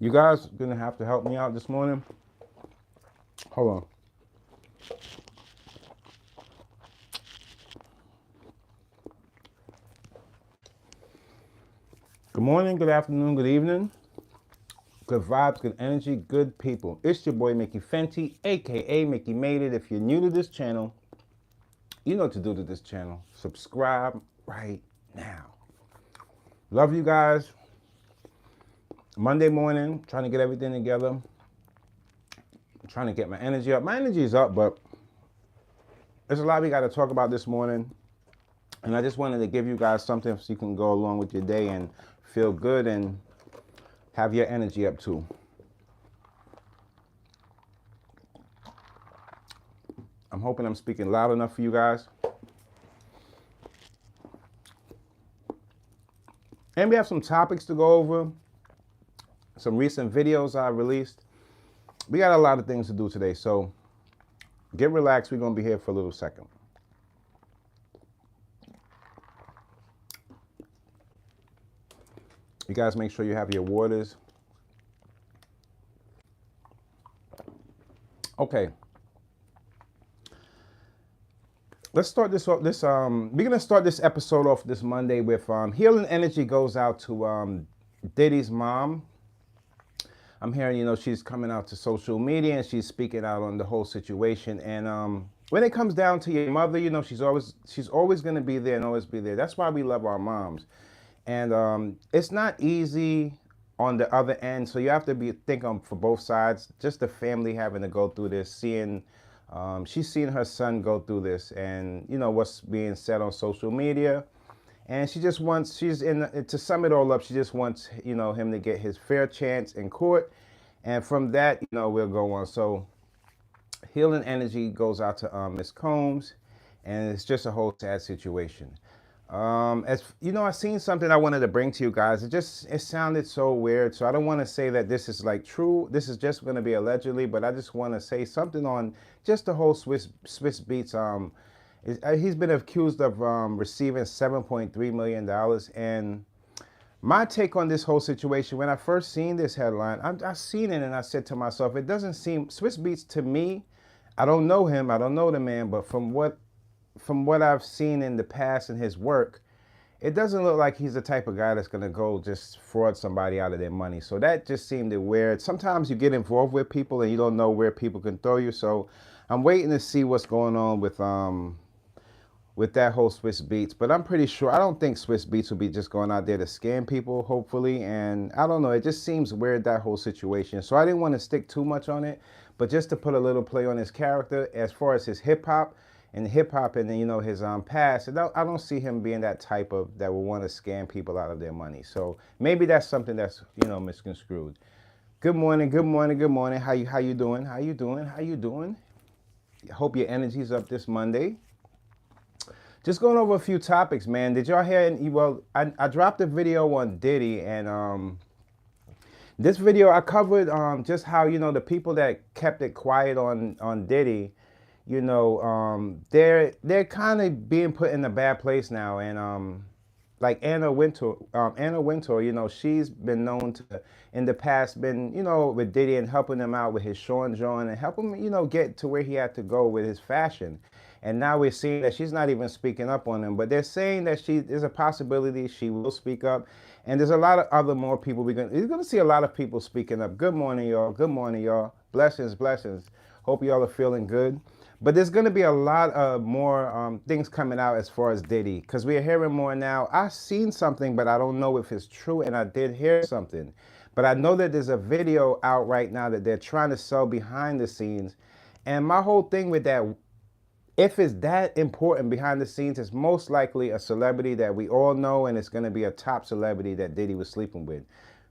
You guys gonna have to help me out this morning. Hold on. Good morning, good afternoon, good evening. Good vibes, good energy, good people. It's your boy Mickey Fenty, aka Mickey Made It. If you're new to this channel, you know what to do to this channel. Subscribe right now. Love you guys. Monday morning, trying to get everything together. Trying to get my energy up. My energy is up, but there's a lot we got to talk about this morning. And I just wanted to give you guys something so you can go along with your day and feel good and have your energy up too. I'm hoping I'm speaking loud enough for you guys. And we have some topics to go over. Some recent videos I released. We got a lot of things to do today, so get relaxed. We're going to be here for a little second. You guys make sure you have your waters. Okay. Let's start this off. We're gonna start this episode off this Monday with healing energy goes out to Diddy's mom. I'm hearing, she's coming out to social media and she's speaking out on the whole situation. And when it comes down to your mother, she's always gonna be there and always be there. That's why we love our moms. And it's not easy on the other end, so you have to think for both sides. Just the family having to go through this, she's seeing her son go through this, and what's being said on social media, and she just wants, to sum it all up, she just wants him to get his fair chance in court, and from that we'll go on. So healing energy goes out to Miss Combs, and it's just a whole sad situation. As I seen something I wanted to bring to you guys. It sounded so weird, so I don't want to say that this is like true. This is just going to be allegedly, but I just want to say something on just the whole Swizz Beatz. He's been accused of receiving $7.3 million, and my take on this whole situation, when I first seen this headline, I seen it and I said to myself, it doesn't seem, Swizz Beatz to me, I don't know him, I don't know the man, but from what I've seen in the past in his work, it doesn't look like he's the type of guy that's going to go just fraud somebody out of their money. So that just seemed weird. Sometimes you get involved with people and you don't know where people can throw you. So I'm waiting to see what's going on with that whole Swizz Beatz. But I'm pretty sure, I don't think Swizz Beatz will be just going out there to scam people, hopefully. And I don't know, it just seems weird, that whole situation. So I didn't want to stick too much on it, but just to put a little play on his character as far as his hip-hop and his past. I don't see him being that type of that will want to scam people out of their money. So maybe that's something that's misconstrued. Good morning, good morning, good morning. How you doing? How you doing? How you doing? Hope your energy's up this Monday. Just going over a few topics, man. Did y'all hear? Well, I dropped a video on Diddy, and this video I covered just how the people that kept it quiet on Diddy. They're kind of being put in a bad place now, and like Anna Wintour, she's been known to in the past with Diddy and helping him out with his Sean John and help him get to where he had to go with his fashion. And now we're seeing that she's not even speaking up on him, but they're saying that there's a possibility she will speak up, and there's a lot of other more people you're gonna see a lot of people speaking up. Good morning, y'all. Good morning, y'all. Blessings, blessings. Hope y'all are feeling good. But there's going to be a lot of more things coming out as far as Diddy, because we are hearing more now. I've seen something, but I don't know if it's true, and I did hear something. But I know that there's a video out right now that they're trying to sell behind the scenes. And my whole thing with that, if it's that important behind the scenes, it's most likely a celebrity that we all know, and it's going to be a top celebrity that Diddy was sleeping with.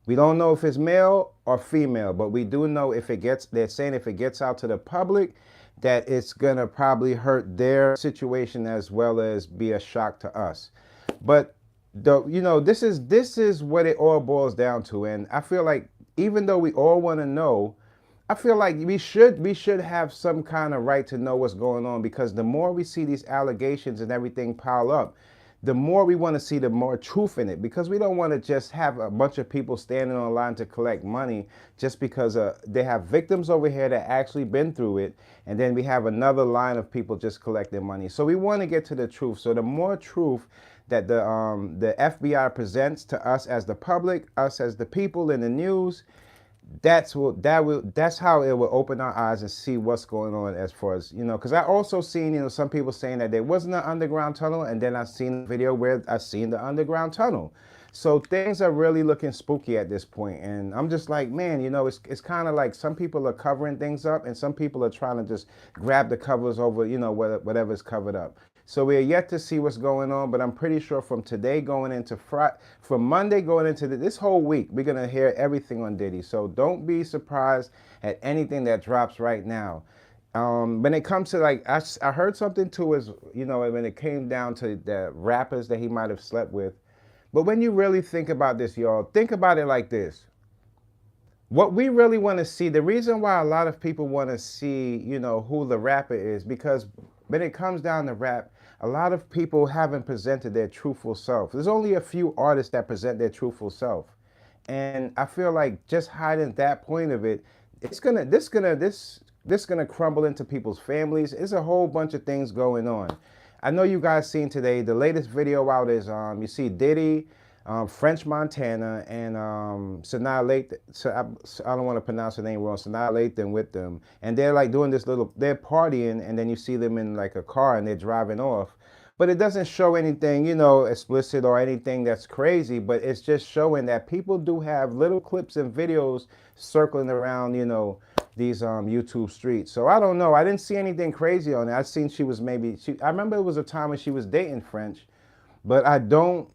We don't know if it's male or female, but we do know they're saying if it gets out to the public, that it's gonna probably hurt their situation as well as be a shock to us. But this is what it all boils down to, and I feel like even though we all want to know, I feel like we should have some kind of right to know what's going on, because the more we see these allegations and everything pile up, the more we want to see the more truth in it, because we don't want to just have a bunch of people standing on line to collect money just because they have victims over here that actually been through it, and then we have another line of people just collecting money. So we want to get to the truth. So the more truth that the FBI presents to us as the public, us as the people in the news, that's how it will open our eyes and see what's going on as far as, because I also seen, some people saying that there wasn't an underground tunnel, and then I seen a video where I seen the underground tunnel. So things are really looking spooky at this point, and I'm just like, man, it's kind of like some people are covering things up and some people are trying to just grab the covers over, whatever's covered up. So we're yet to see what's going on, but I'm pretty sure from today going into from Monday going into this whole week, we're going to hear everything on Diddy. So don't be surprised at anything that drops right now. When it comes to, like, I heard something too, is, when it came down to the rappers that he might have slept with. But when you really think about this, y'all, think about it like this. What we really want to see, the reason why a lot of people want to see, who the rapper is, because when it comes down to rap, a lot of people haven't presented their truthful self. There's only a few artists that present their truthful self. And I feel like just hiding that point of it, this gonna crumble into people's families. There's a whole bunch of things going on. I know you guys seen today, the latest video out is, you see Diddy, French Montana, and Sanaa Lathan. So I don't want to pronounce her name wrong. Sanaa Lathan with them, and they're like doing this they're partying, and then you see them in like a car and they're driving off. But it doesn't show anything, explicit or anything that's crazy. But it's just showing that people do have little clips and videos circling around, these YouTube streets. So I don't know. I didn't see anything crazy on it. I seen she was I remember it was a time when she was dating French, but I don't.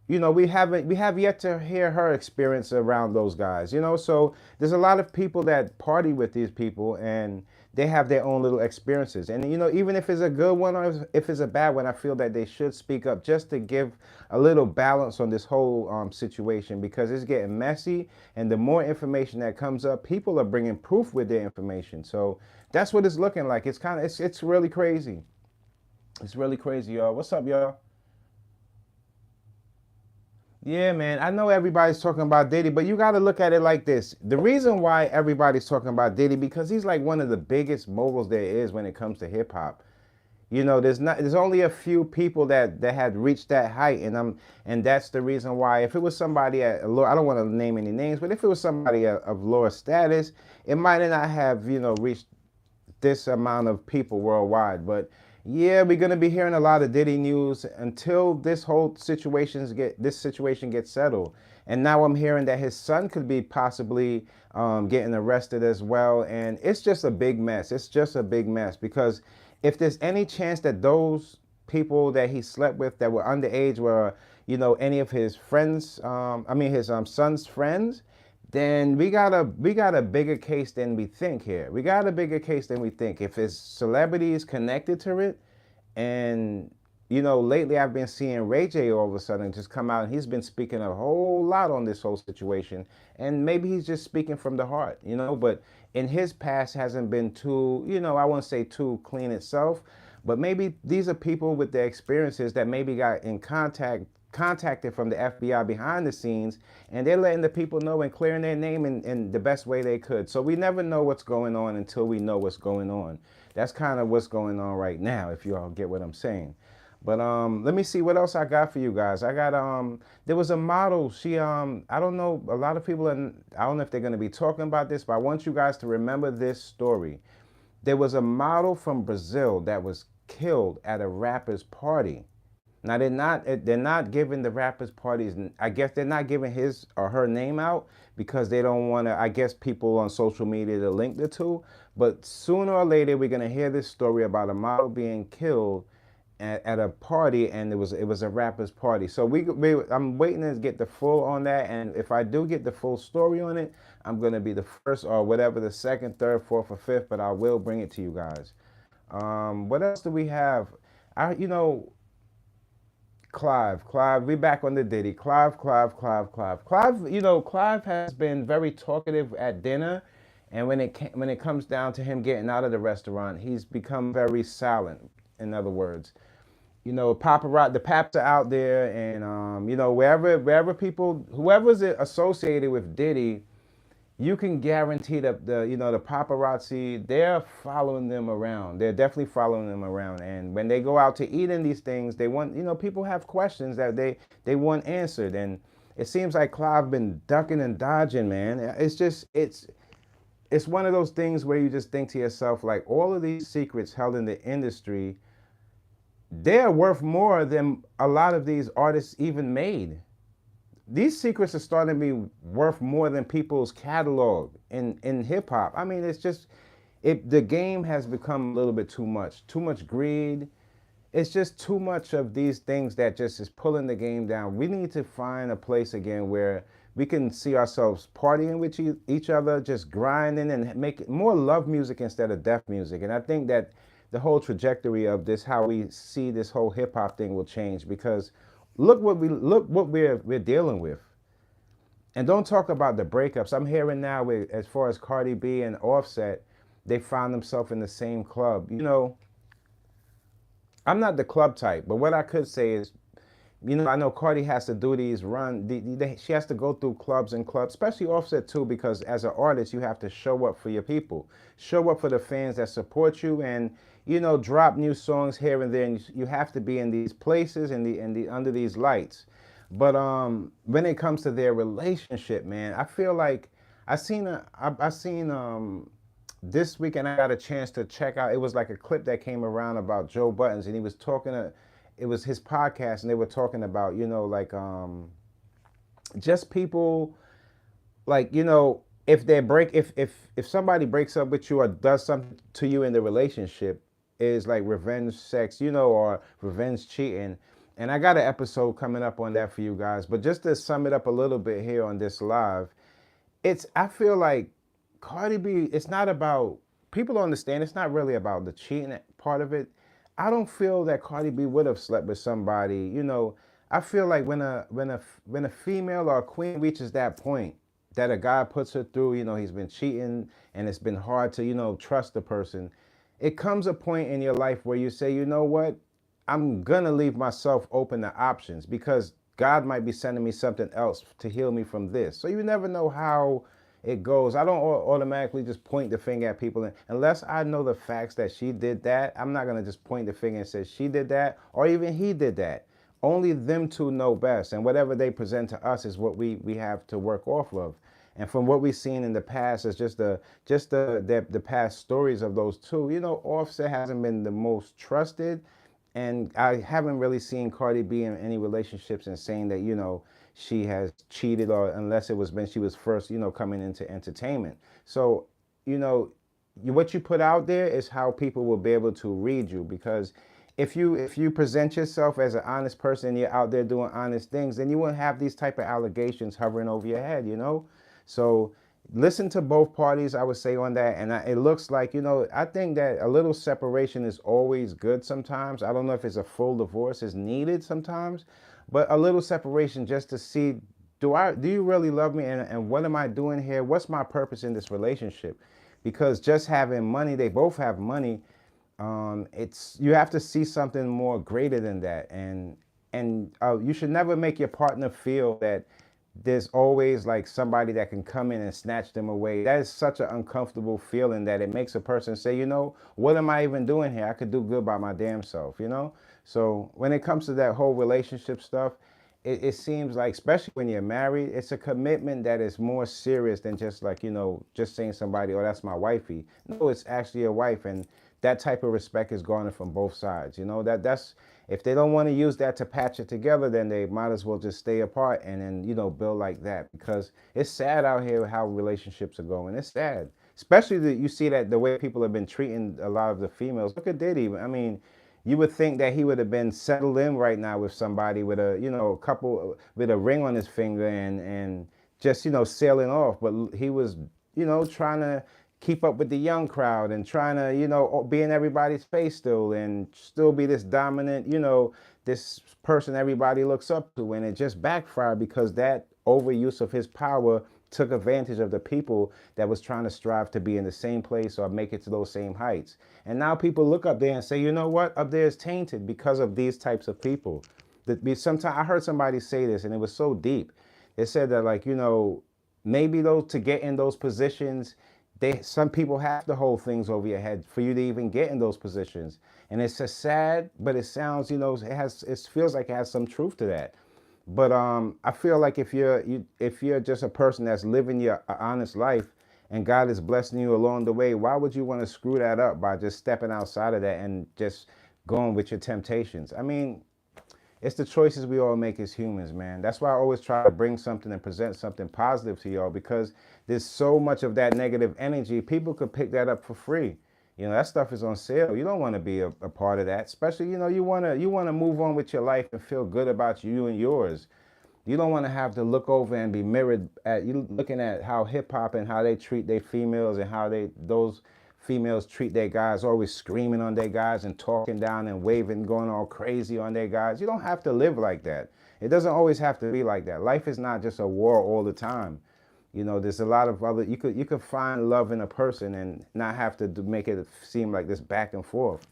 We have yet to hear her experience around those guys, so there's a lot of people that party with these people and they have their own little experiences. And, even if it's a good one or if it's a bad one, I feel that they should speak up just to give a little balance on this whole situation, because it's getting messy. And the more information that comes up, people are bringing proof with their information. So that's what it's looking like. It's really crazy. It's really crazy, y'all. What's up, y'all? Yeah, man, I know everybody's talking about Diddy, but you got to look at it like this. The reason why everybody's talking about Diddy, because he's like one of the biggest moguls there is when it comes to hip hop. There's only a few people that had reached that height, and that's the reason why. If it was somebody at a lower, I don't want to name any names, but if it was somebody of lower status, it might not have, reached this amount of people worldwide. But yeah, we're gonna be hearing a lot of Diddy news until this whole situation gets settled. And now I'm hearing that his son could be possibly getting arrested as well. And it's just a big mess. It's just a big mess, because if there's any chance that those people that he slept with that were underage were, any of his friends, his son's friends, then we got a bigger case than we think here. We got a bigger case than we think. If it's celebrities connected to it, and lately I've been seeing Ray J all of a sudden just come out, and he's been speaking a whole lot on this whole situation, and maybe he's just speaking from the heart, but in his past hasn't been too, I won't say too clean itself, but maybe these are people with their experiences that maybe got in contacted from the FBI behind the scenes, and they're letting the people know and clearing their name in the best way they could. So we never know what's going on until we know what's going on. That's kind of what's going on right now, if you all get what I'm saying. But let me see what else I got for you guys. I got there was a model. She I don't know, a lot of people I don't know if they're going to be talking about this, but I want you guys to remember this story. There was a model from Brazil that was killed at a rapper's party. Now they're not giving the rappers parties. I guess they're not giving his or her name out because they don't want to, I guess, people on social media to link the two. But sooner or later we're gonna hear this story about a model being killed at a party, and it was a rapper's party. So I'm waiting to get the full on that, and if I do get the full story on it, I'm gonna be the first or whatever, the second, third, fourth, or fifth, but I will bring it to you guys. What else do we have? Clive, we back on the Diddy. Clive, Clive has been very talkative at dinner, and when it comes down to him getting out of the restaurant, he's become very silent, in other words. you know, paparazzi, the paps are out there, and you know, wherever people, whoever's associated with Diddy, you can guarantee that the you know the paparazzi, they're following them around. They're definitely following them around, and when they go out to eat in these things, they want, you know, people have questions that they want answered, and it seems like Clive been ducking and dodging, man. It's just it's one of those things where you just think to yourself, like, all of these secrets held in the industry, they're worth more than a lot of these artists even made. These secrets are starting to be worth more than people's catalog in hip hop. I mean, it's just the game has become a little bit too much greed. It's just too much of these things that just is pulling the game down. We need to find a place again where we can see ourselves partying with each other, just grinding and make more love music instead of death music. And I think that the whole trajectory of this, how we see this whole hip hop thing will change, because look what we're dealing with. And don't talk about the breakups. I'm hearing now with, as far as Cardi B and Offset, they found themselves in the same club. You know, I'm not the club type, but what I could say is, you know, I know Cardi has to do these she has to go through clubs and clubs, especially Offset too, because as an artist, you have to show up for your people, show up for the fans that support you, and, you know, drop new songs here and there. And you have to be in these places and the under these lights. But when it comes to their relationship, man, I feel like I seen this weekend I got a chance to check out. It was like a clip that came around about Joe Buttons, and he was talking to, it was his podcast, and they were talking about, you know, like just people, like, you know, if they break, if somebody breaks up with you or does something to you in the relationship, is like revenge sex, you know, or revenge cheating. And I got an episode coming up on that for you guys. But just to sum it up a little bit here on this live, I feel like Cardi B, it's not about, people don't understand, it's not really about the cheating part of it. I don't feel that Cardi B would have slept with somebody, you know. I feel like when a female or a queen reaches that point that a guy puts her through, you know, he's been cheating and it's been hard to, you know, trust the person. It comes a point in your life where you say, you know what? I'm gonna leave myself open to options, because God might be sending me something else to heal me from this. So you never know how it goes. I don't automatically just point the finger at people. Unless I know the facts that she did that, I'm not gonna just point the finger and say she did that or even he did that. Only them two know best, and whatever they present to us is what we have to work off of. And from what we've seen in the past, is just the past stories of those two. You know, Offset hasn't been the most trusted, and I haven't really seen Cardi B in any relationships and saying that, you know, she has cheated, or unless it was when she was first, you know, coming into entertainment. So, you know, what you put out there is how people will be able to read you, because if you present yourself as an honest person and you're out there doing honest things, then you won't have these type of allegations hovering over your head, you know? So listen to both parties, I would say, on that. And it looks like, you know, I think that a little separation is always good sometimes. I don't know if it's a full divorce is needed sometimes, but a little separation just to see, do you really love me, and what am I doing here? What's my purpose in this relationship? Because just having money, they both have money, you have to see something more greater than that. And you should never make your partner feel that there's always like somebody that can come in and snatch them away. That is such an uncomfortable feeling that it makes a person say, you know, what am I even doing here? I could do good by my damn self, you know? So when it comes to that whole relationship stuff, it seems like, especially when you're married, it's a commitment that is more serious than just like, you know, just saying somebody, oh, that's my wifey. No, it's actually a wife, and that type of respect is garnered from both sides. You know, that's, if they don't want to use that to patch it together, then they might as well just stay apart and then, you know, build like that, because it's sad out here how relationships are going. It's sad, especially that you see that the way people have been treating a lot of the females. Look at Diddy. I mean, you would think that he would have been settled in right now with somebody with a, you know, a couple with a ring on his finger and just, you know, sailing off. But he was, you know, trying to keep up with the young crowd and trying to, you know, be in everybody's face still and still be this dominant, you know, this person everybody looks up to. And it just backfired because that overuse of his power took advantage of the people that was trying to strive to be in the same place or make it to those same heights. And now people look up there and say, you know what, up there is tainted because of these types of people. Sometimes I heard somebody say this and it was so deep. They said that, like, you know, maybe those, to get in those positions, some people have to hold things over your head for you to even get in those positions. And it's a sad, but it sounds, you know, it feels like it has some truth to that. But I feel like if you're just a person that's living your honest life and God is blessing you along the way, why would you want to screw that up by just stepping outside of that and just going with your temptations? I mean, it's the choices we all make as humans, man. That's why I always try to bring something and present something positive to y'all, because there's so much of that negative energy. People could pick that up for free. You know, that stuff is on sale. You don't want to be a part of that. Especially, you know, you want to move on with your life and feel good about you and yours. You don't want to have to look over and be mirrored at you looking at how hip hop and how they treat their females and how those females treat their guys, always screaming on their guys and talking down and waving, going all crazy on their guys. You don't have to live like that. It doesn't always have to be like that. Life is not just a war all the time. You know, there's a lot of other, you could find love in a person and not have to make it seem like this back and forth.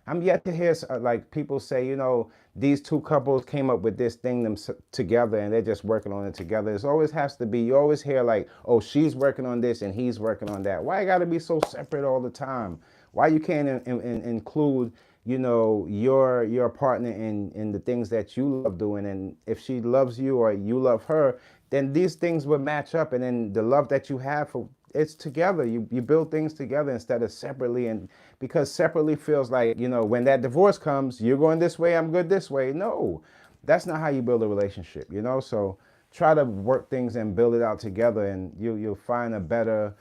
I'm yet to hear like people say, you know, these two couples came up with this thing together and they're just working on it together. It always has to be, you always hear like, oh, she's working on this and he's working on that. Why you got to be so separate all the time? Why you can't include, you know, your partner in the things that you love doing? And if she loves you or you love her, then these things would match up. And then the love that you have for it's together. You build things together instead of separately. And because separately feels like, you know, when that divorce comes, you're going this way, I'm good this way. No, that's not how you build a relationship, you know? So try to work things and build it out together, and you'll find a better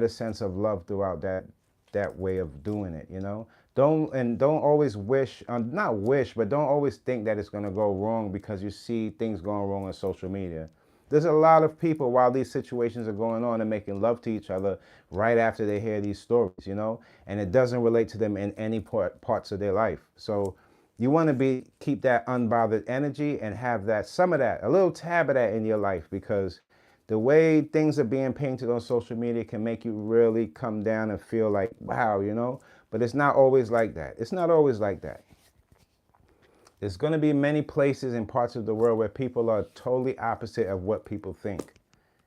sense of love throughout that way of doing it, you know? Don't always wish, not wish, but don't always think that it's going to go wrong because you see things going wrong on social media. There's a lot of people, while these situations are going on, and making love to each other right after they hear these stories, you know, and it doesn't relate to them in any parts of their life. So you want to keep that unbothered energy and have that, some of that, a little tab of that in your life, because the way things are being painted on social media can make you really come down and feel like, wow, you know, but it's not always like that. It's not always like that. There's going to be many places and parts of the world where people are totally opposite of what people think.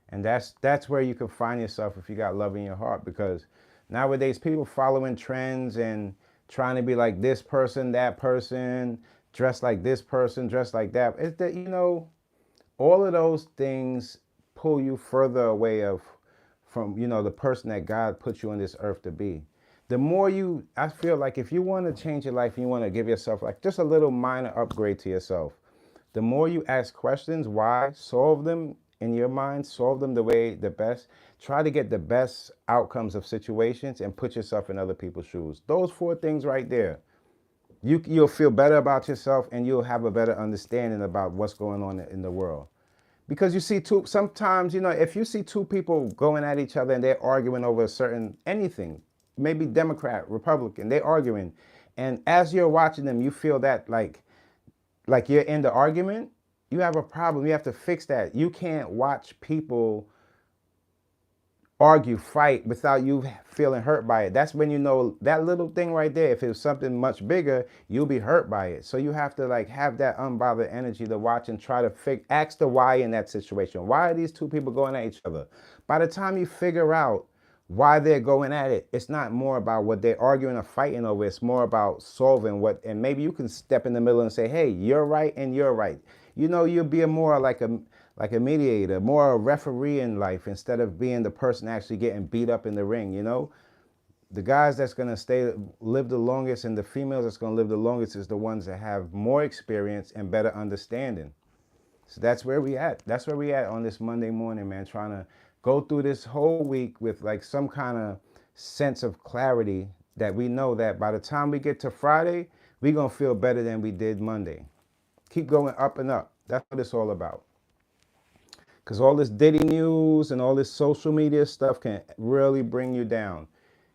And that's where you can find yourself if you got love in your heart, because nowadays people following trends and trying to be like this person, that person, dress like this person, dress like that. It's that, you know, all of those things pull you further away from, you know, the person that God put you on this earth to be. The more I feel like if you want to change your life and you want to give yourself like just a little minor upgrade to yourself, the more you ask questions, why, solve them in your mind, solve them the best, try to get the best outcomes of situations and put yourself in other people's shoes. Those 4 things right there, you'll feel better about yourself and you'll have a better understanding about what's going on in the world. Because you see sometimes, you know, if you see 2 people going at each other and they're arguing over anything, maybe Democrat, Republican, they're arguing. And as you're watching them, you feel that like you're in the argument, you have a problem. You have to fix that. You can't watch people argue, fight without you feeling hurt by it. That's when you know that little thing right there, if it was something much bigger, you'll be hurt by it. So you have to like have that unbothered energy to watch and try to ask the why in that situation. Why are these 2 people going at each other? By the time you figure out why they're going at it, it's not more about what they're arguing or fighting over. It's more about solving and maybe you can step in the middle and say, hey, you're right and you're right. You know, you'll be more like a mediator, more a referee in life instead of being the person actually getting beat up in the ring, you know? The guys that's going to live the longest and the females that's going to live the longest is the ones that have more experience and better understanding. So that's where we at. That's where we at on this Monday morning, man, trying to go through this whole week with like some kind of sense of clarity that we know that by the time we get to Friday, we're going to feel better than we did Monday. Keep going up and up. That's what it's all about. Because all this Diddy news and all this social media stuff can really bring you down.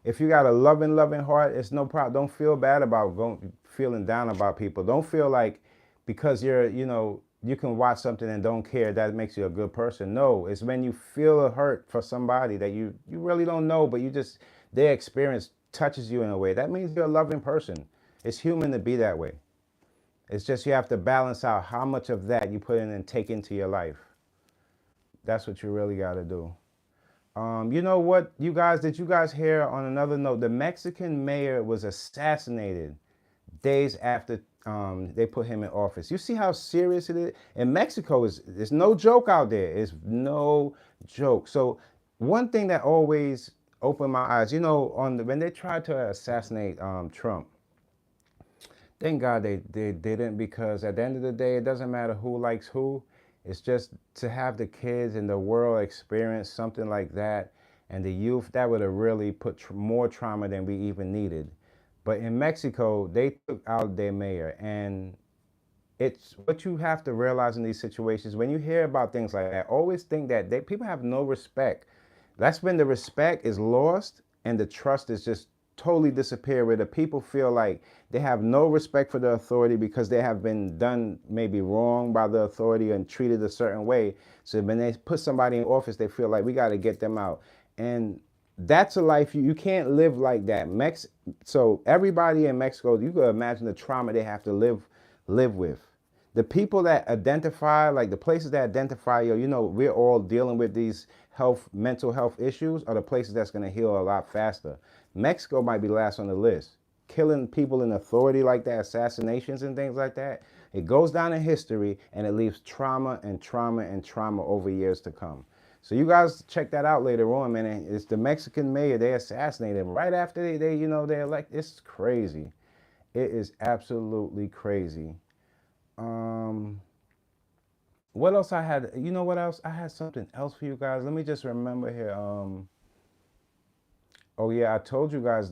If you got a loving heart, it's no problem. Don't feel bad about feeling down about people. Don't feel like because you're, you know, you can watch something and don't care, that makes you a good person. No, it's when you feel a hurt for somebody that you really don't know, but you just, their experience touches you in a way. That means you're a loving person. It's human to be that way. It's just you have to balance out how much of that you put in and take into your life. That's what you really got to do. You know what, you guys, did you guys hear on another note, the Mexican mayor was assassinated days after they put him in office. You see how serious it is? In Mexico, it's no joke out there. It's no joke. So one thing that always opened my eyes, when they tried to assassinate Trump, thank God they didn't, because at the end of the day, it doesn't matter who likes who. It's just to have the kids and the world experience something like that, and the youth, that would have really put more trauma than we even needed. But in Mexico, they took out their mayor, and it's what you have to realize in these situations. When you hear about things like that, always think that people have no respect. That's when the respect is lost and the trust is just totally disappear, where the people feel like they have no respect for the authority because they have been done maybe wrong by the authority and treated a certain way. So when they put somebody in office, they feel like we got to get them out. And that's a life you can't live like that. So everybody in Mexico, you could imagine the trauma they have to live with. The people that identify, like the places that identify, we're all dealing with these mental health issues, are the places that's going to heal a lot faster. Mexico might be last on the list. Killing people in authority like that, assassinations and things like that, it goes down in history, and it leaves trauma and trauma and trauma over years to come. So you guys check that out later on, man. It's the Mexican mayor. They assassinated him right after they elect. It's crazy. It is absolutely crazy. What else I had? You know what else? I had something else for you guys. Let me just remember here. Oh yeah, I told you guys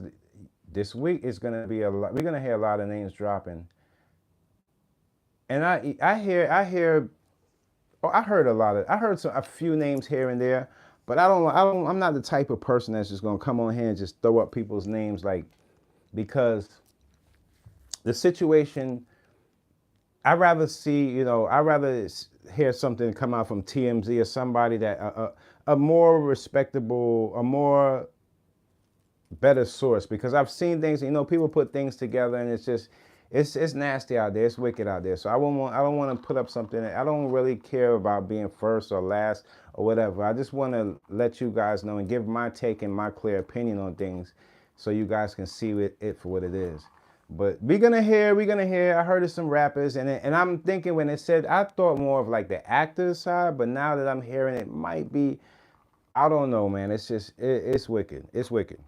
this week is gonna be a lot. We're gonna hear a lot of names dropping. And I hear. Oh, I heard a few names here and there, but I'm not the type of person that's just gonna come on here and just throw up people's names, like, because the situation, I'd rather hear something come out from TMZ or somebody that a more respectable, a more better source, because I've seen things, people put things together and it's just, it's nasty out there. It's wicked out there. So I don't want to put up something. I don't really care about being first or last or whatever. I just want to let you guys know and give my take and my clear opinion on things, so you guys can see it for what it is. But we're gonna hear. I heard of some rappers, and I'm thinking, when it said, I thought more of like the actors side, but now that I'm hearing it might be, I don't know, man. It's just it's wicked. It's wicked.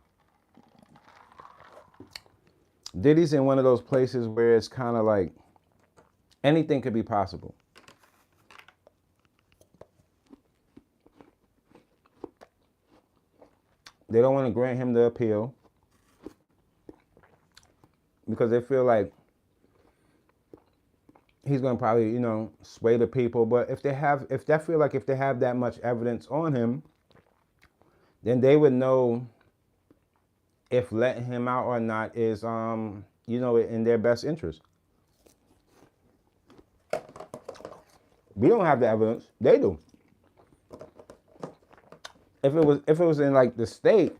Diddy's in one of those places where it's kind of like anything could be possible. They don't want to grant him the appeal because they feel like he's going to probably, sway the people. But if they have that much evidence on him, then they would know if letting him out or not is, in their best interest. We don't have the evidence. They do. If it was in like the state,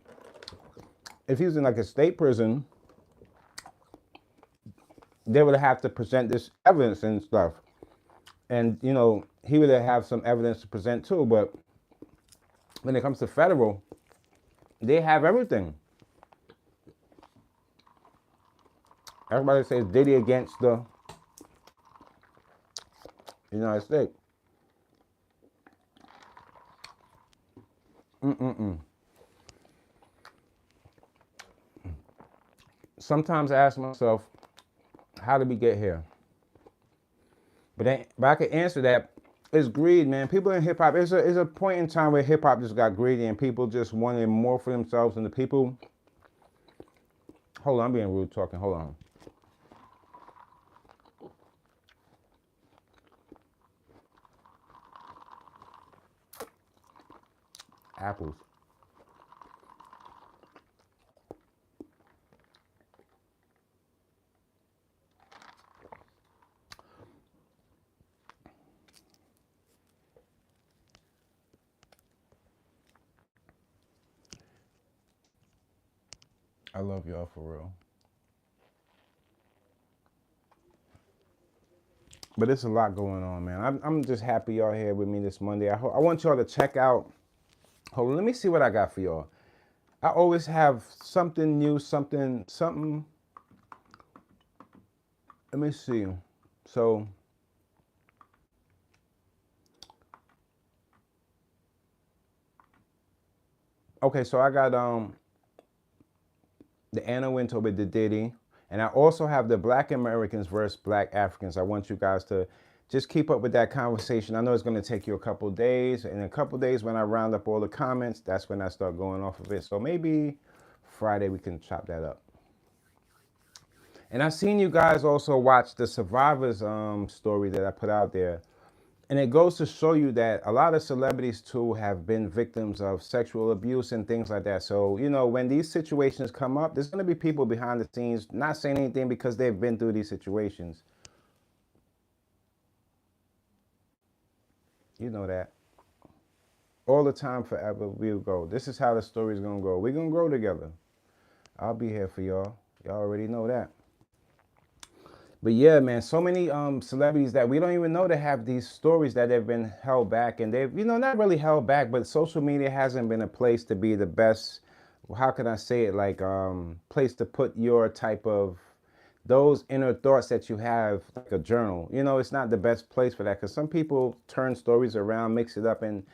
if he was in like a state prison, they would have to present this evidence and stuff. And, he would have some evidence to present too. But when it comes to federal, they have everything. Everybody says Diddy against the United States. Sometimes I ask myself, how did we get here? But I can answer that. It's greed, man. People in hip hop, it's a point in time where hip hop just got greedy and people just wanted more for themselves, and the people. Hold on, I'm being rude talking. Hold on. Apples. I love y'all for real. But it's a lot going on, man. I'm just happy y'all here with me this Monday. I want y'all to check out. Hold on, let me see what I got for y'all. I always have something new, something. Let me see. So, okay, so I got the Anna Wintour with the Diddy, and I also have the Black Americans versus Black Africans. I want you guys to just keep up with that conversation. I know it's going to take you a couple days. In a couple days, when I round up all the comments, that's when I start going off of it. So maybe Friday we can chop that up. And I seen you guys also watch the Survivors story that I put out there. And it goes to show you that a lot of celebrities too have been victims of sexual abuse and things like that. So, you know, when these situations come up, there's going to be people behind the scenes not saying anything because they've been through these situations. You know that. All the time, forever, we'll go. This is how the story's going to go. We're going to grow together. I'll be here for y'all. Y'all already know that. But yeah, man, so many celebrities that we don't even know that have these stories that have been held back, and they've, you know, not really held back, but social media hasn't been a place to be the best. How can I say it? Like place to put your type of those inner thoughts that you have, like a journal. You know, it's not the best place for that because some people turn stories around, mix it up, and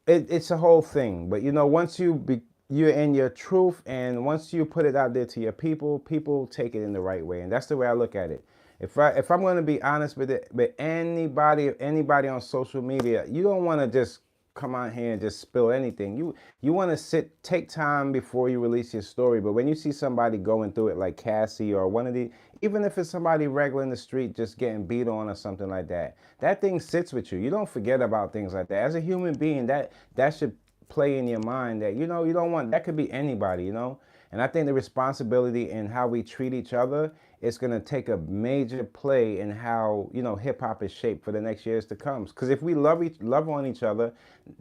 it's a whole thing. But you know, once you're in your truth, and once you put it out there to your people, people take it in the right way, and that's the way I look at it. If I'm going to be honest with it, with anybody on social media, you don't want to just come out here and just spill anything. You want to take time before you release your story. But when you see somebody going through it, like Cassie or one of the, even if it's somebody regular in the street just getting beat on or something like that, that thing sits with you. You don't forget about things like that. As a human being, that should play in your mind that, you know, you don't want, that could be anybody, you know. And I think the responsibility in how we treat each other is going to take a major play in how, you know, hip hop is shaped for the next years to come. Because if we love on each other,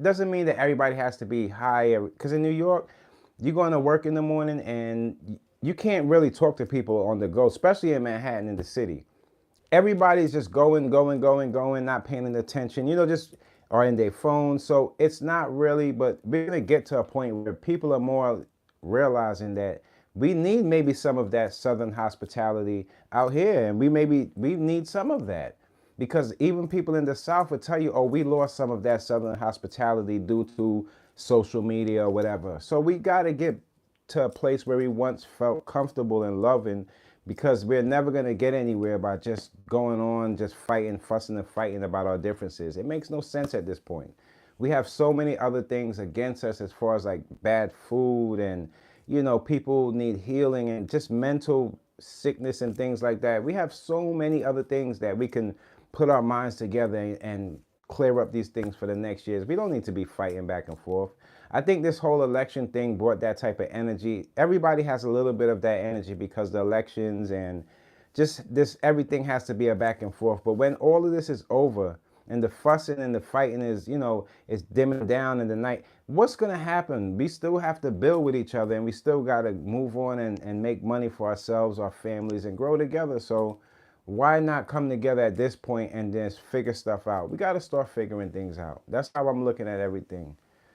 doesn't mean that everybody has to be high. Because in New York, you're going to work in the morning and you can't really talk to people on the go, especially in Manhattan, in the city. Everybody's just going, not paying attention, you know, just are in their phones. So it's not really, but we're going to get to a point where people are more realizing that we need maybe some of that Southern hospitality out here. And we need some of that because even people in the South would tell you, oh, we lost some of that Southern hospitality due to social media or whatever. So we got to get to a place where we once felt comfortable and loving, because we're never going to get anywhere by just going on, just fighting, fussing and fighting about our differences. It makes no sense at this point. We have so many other things against us as far as like bad food and, you know, people need healing and just mental sickness and things like that. We have so many other things that we can put our minds together and clear up these things for the next years. We don't need to be fighting back and forth. I think this whole election thing brought that type of energy. Everybody has a little bit of that energy because the elections and just this, everything has to be a back and forth. But when all of this is over and the fussing and the fighting is, you know, it's dimming down in the night, what's going to happen? We still have to build with each other, and we still got to move on and make money for ourselves, our families, and grow together. So why not come together at this point and just figure stuff out? We got to start figuring things out. That's how I'm looking at everything.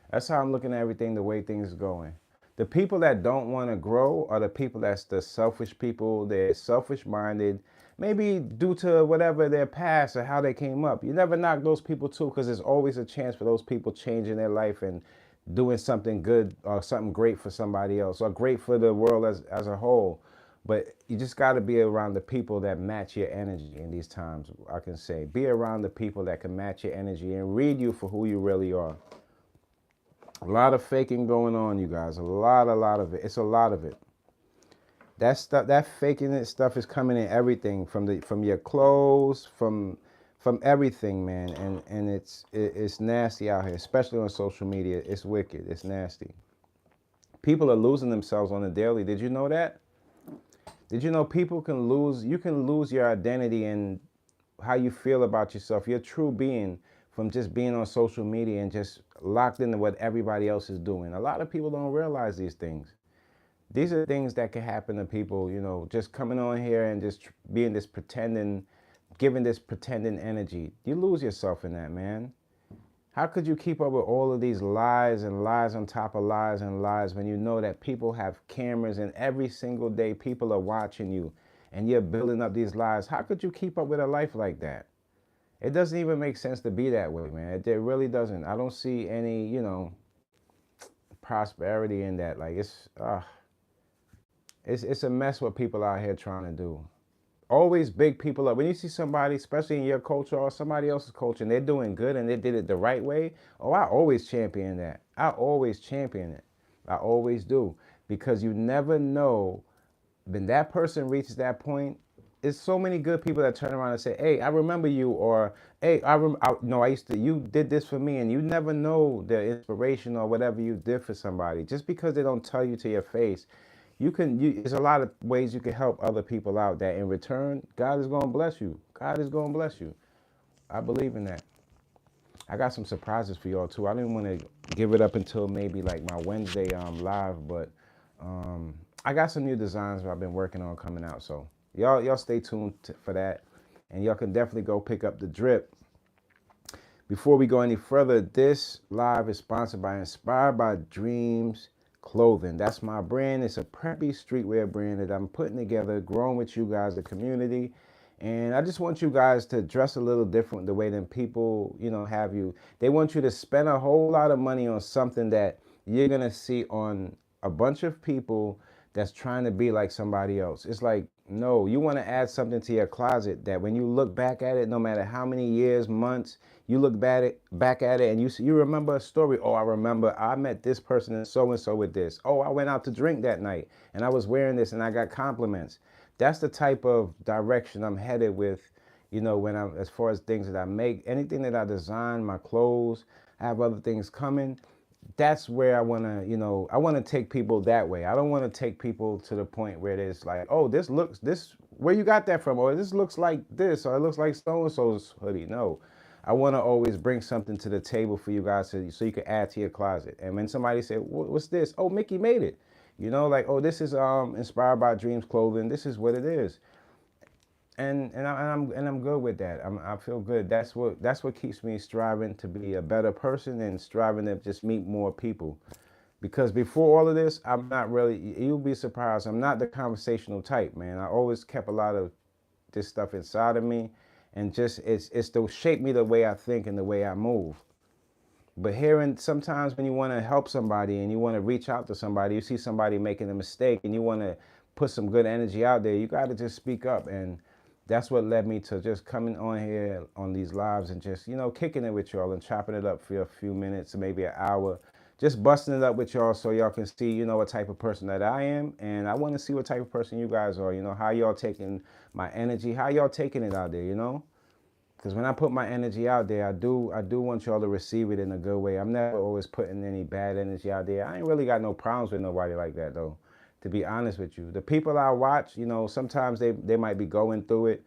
That's how I'm looking at everything, the way things are going. The people that don't want to grow are the people that's the selfish people. They're selfish minded, maybe due to whatever their past or how they came up. You never knock those people too, because there's always a chance for those people changing their life and doing something good or something great for somebody else or great for the world as a whole. But you just got to be around the people that match your energy in these times. I can say, be around the people that can match your energy and read you for who you really are. A lot of faking going on, you guys. A lot of it. It's a lot of it. That stuff, that faking it stuff is coming in everything from your clothes, from everything, man. And it's nasty out here, especially on social media. It's wicked. It's nasty. People are losing themselves on the daily. Did you know that? Did you know people can lose? You can lose your identity and how you feel about yourself, your true being, from just being on social media and just locked into what everybody else is doing. A lot of people don't realize these things. These are things that can happen to people, just coming on here and just being this pretending, giving this pretending energy. You lose yourself in that, man. How could you keep up with all of these lies and lies on top of lies and lies when you know that people have cameras and every single day people are watching you and you're building up these lies? How could you keep up with a life like that? It doesn't even make sense to be that way, man. It really doesn't. I don't see any, prosperity in that. Like it's a mess what people out here trying to do. Always big people up. When you see somebody, especially in your culture or somebody else's culture, and they're doing good and they did it the right way, oh, I always champion that. I always champion it. I always do. Because you never know when that person reaches that point. There's so many good people that turn around and say, hey, I remember you, or hey, I used to, you did this for me, and you never know the inspiration or whatever you did for somebody. Just because they don't tell you to your face, there's a lot of ways you can help other people out that in return, God is going to bless you. God is going to bless you. I believe in that. I got some surprises for y'all too. I didn't want to give it up until maybe like my Wednesday live, but I got some new designs that I've been working on coming out. So y'all stay tuned for that. And y'all can definitely go pick up the drip. Before we go any further, this live is sponsored by Inspired by Dreams Clothing. That's my brand. It's a preppy streetwear brand that I'm putting together, growing with you guys, the community. And I just want you guys to dress a little different the way than people, have you. They want you to spend a whole lot of money on something that you're going to see on a bunch of people that's trying to be like somebody else. It's like, no, you want to add something to your closet that when you look back at it, no matter how many years, months, you look back at it and you remember a story. Oh, I remember I met this person and so with this. Oh, I went out to drink that night and I was wearing this and I got compliments. That's the type of direction I'm headed with, when I'm, as far as things that I make, anything that I design, my clothes, I have other things coming. That's where I want to, I want to take people that way. I don't want to take people to the point where it's like, oh, where you got that from? Or this looks like this, or it looks like so-and-so's hoodie. No, I want to always bring something to the table for you guys so you can add to your closet. And when somebody said, what's this? Oh, Mickey made it. Like, oh, this is Inspired by Dreams Clothing. This is what it is. And I'm good with that. I feel good. That's what keeps me striving to be a better person and striving to just meet more people. Because before all of this, I'm not really, you'll be surprised, I'm not the conversational type, man. I always kept a lot of this stuff inside of me, and just it's to shape me the way I think and the way I move. But sometimes when you want to help somebody and you want to reach out to somebody, you see somebody making a mistake and you want to put some good energy out there, you got to just speak up. And that's what led me to just coming on here on these lives and just, kicking it with y'all and chopping it up for a few minutes, maybe an hour, just busting it up with y'all so y'all can see, what type of person that I am. And I want to see what type of person you guys are, how y'all taking my energy, how y'all taking it out there, Because when I put my energy out there, I do want y'all to receive it in a good way. I'm never always putting any bad energy out there. I ain't really got no problems with nobody like that, though, to be honest with you. The people I watch, sometimes they might be going through it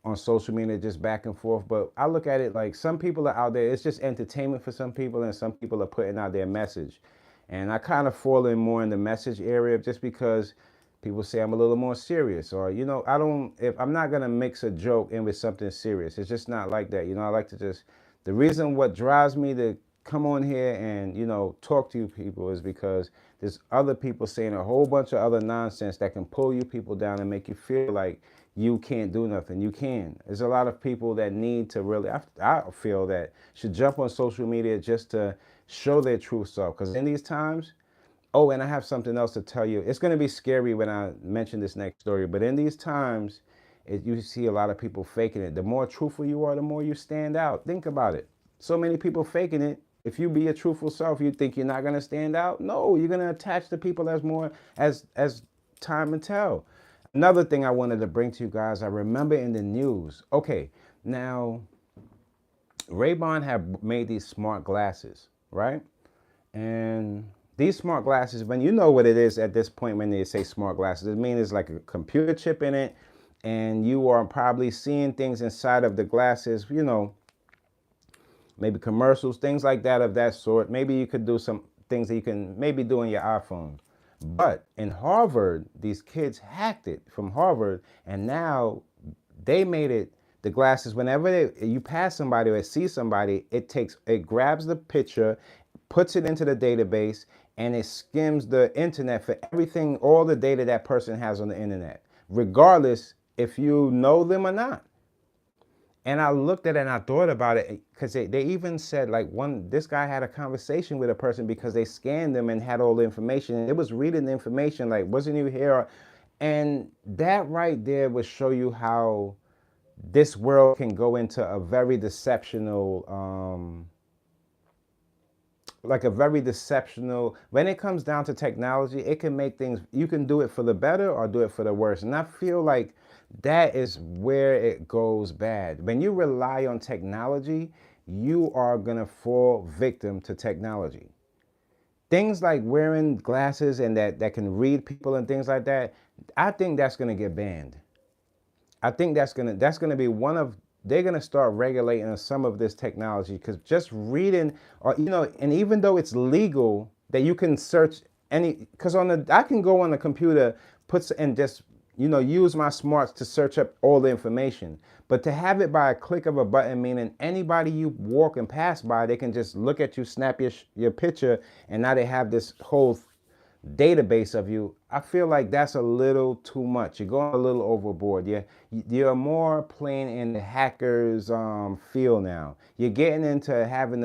on social media, just back and forth. But I look at it like some people are out there. It's just entertainment for some people, and some people are putting out their message. And I kind of fall in more in the message area just because people say I'm a little more serious, or, if I'm not going to mix a joke in with something serious, it's just not like that. I like to the reason what drives me to come on here and, talk to you people is because there's other people saying a whole bunch of other nonsense that can pull you people down and make you feel like you can't do nothing. You can. There's a lot of people that need to really, I feel that should jump on social media just to show their true self. Because in these times, oh, and I have something else to tell you. It's going to be scary when I mention this next story, but in these times, you see a lot of people faking it. The more truthful you are, the more you stand out. Think about it. So many people faking it. If you be a truthful self, you think you're not going to stand out? No, you're going to attach to people as time and tell. Another thing I wanted to bring to you guys, I remember in the news. Okay, now, Ray-Ban have made these smart glasses, right? And these smart glasses, when you know what it is at this point when they say smart glasses, it means it's like a computer chip in it, and you are probably seeing things inside of the glasses, maybe commercials, things like that of that sort. Maybe you could do some things that you can maybe do on your iPhone. But in Harvard, these kids hacked it from Harvard, and now they made it the glasses. Whenever you pass somebody or see somebody, it grabs the picture, puts it into the database, and it skims the internet for everything, all the data that person has on the internet, regardless if you know them or not. And I looked at it and I thought about it because they even said like this guy had a conversation with a person because they scanned them and had all the information. And it was reading the information like, wasn't you here? And that right there would show you how this world can go into a very deceptional, like a very deceptional, when it comes down to technology, it can make things, you can do it for the better or do it for the worse. And I feel like that is where it goes bad. When you rely on technology, you are going to fall victim to technology. Things like wearing glasses and that can read people and things like that, I think that's going to get banned. I think that's gonna be one of, they're gonna start regulating some of this technology, because just reading, or and even though it's legal that you can search any, because I can go on the computer, puts and just use my smarts to search up all the information, but to have it by a click of a button, meaning anybody you walk and pass by, they can just look at you, snap your picture, and now they have this whole database of you. I feel like that's a little too much. You're going a little overboard. You're more playing in the hackers feel now. You're getting into having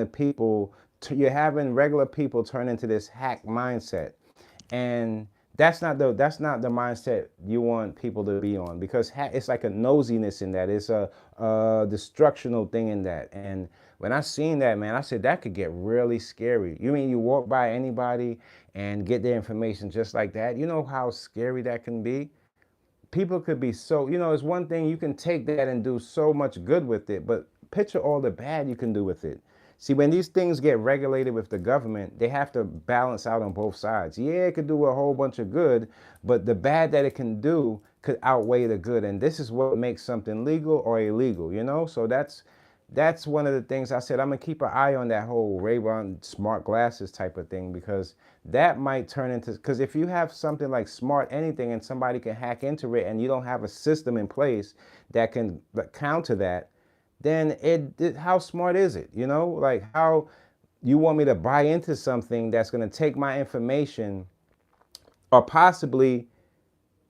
you're having regular people turn into this hack mindset, and that's not the mindset you want people to be on, because it's like a nosiness in that. It's a destructional thing in that. And when I seen that, man, I said that could get really scary. You mean you walk by anybody and get their information just like that? You know how scary that can be? People could be so, it's one thing, you can take that and do so much good with it, but picture all the bad you can do with it. See, when these things get regulated with the government, they have to balance out on both sides. Yeah, it could do a whole bunch of good, but the bad that it can do could outweigh the good. And this is what makes something legal or illegal. So that's one of the things I said, I'm gonna keep an eye on that whole Ray-Ban smart glasses type of thing, because that might turn into, because if you have something like smart anything and somebody can hack into it and you don't have a system in place that can counter that, then how smart is it? Like, how you want me to buy into something that's going to take my information, or possibly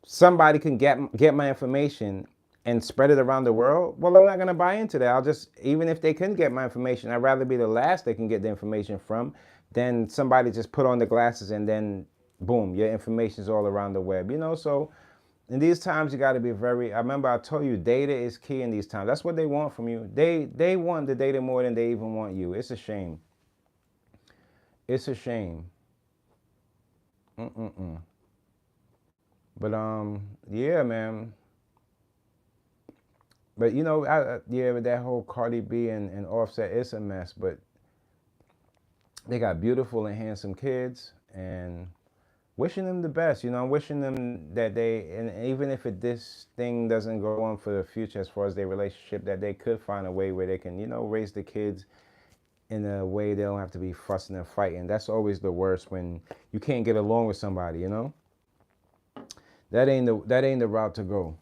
somebody can get my information and spread it around the world? Well, I'm not going to buy into that. I'll just, even if they couldn't get my information, I'd rather be the last they can get the information from than somebody just put on the glasses and then boom, your information's all around the web. So in these times, you got to be I remember I told you, data is key in these times. That's what they want from you. They want the data more than they even want you. It's a shame. It's a shame. But yeah, man. But yeah, with that whole Cardi B and Offset, it's a mess. But they got beautiful and handsome kids, and wishing them the best. Wishing them that and even if this thing doesn't go on for the future as far as their relationship, that they could find a way where they can, raise the kids in a way they don't have to be fussing and fighting. That's always the worst, when you can't get along with somebody. That ain't the route to go.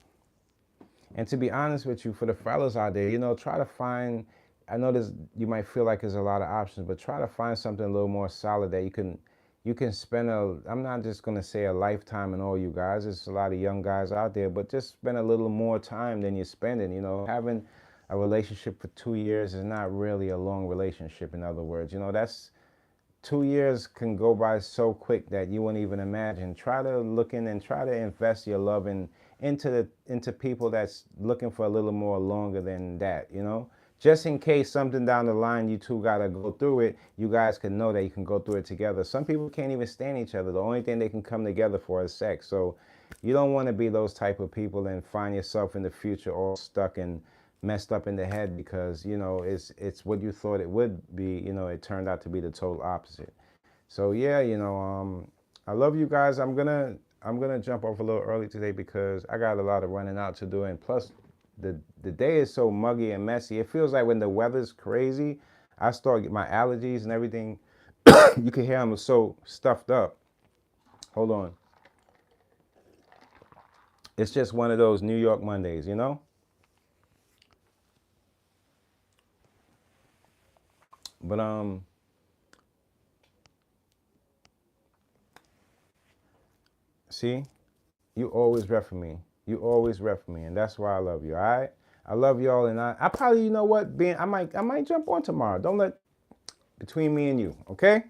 And to be honest with you, for the fellas out there, try to find, I know you might feel like there's a lot of options, but try to find something a little more solid that you can spend I'm not just going to say a lifetime in all you guys. There's a lot of young guys out there, but just spend a little more time than you're spending. Having a relationship for 2 years is not really a long relationship. In other words, that's 2 years can go by so quick that you wouldn't even imagine. Try to look in and try to invest your love into people that's looking for a little more longer than that, just in case something down the line, you two got to go through it, you guys can know that you can go through it together. Some people can't even stand each other. The only thing they can come together for is sex. So you don't want to be those type of people and find yourself in the future all stuck and messed up in the head because, it's what you thought it would be. It turned out to be the total opposite. So yeah, I love you guys. I'm gonna jump off a little early today because I got a lot of running out to do, and plus the day is so muggy and messy. It feels like when the weather's crazy, I start getting my allergies and everything. You can hear I'm so stuffed up. Hold on. It's just one of those New York Mondays, you know? But see, you always ref for me. You always ref for me, and that's why I love you. All right, I love y'all, and I probably, you know what, I might jump on tomorrow. Don't let between me and you, okay?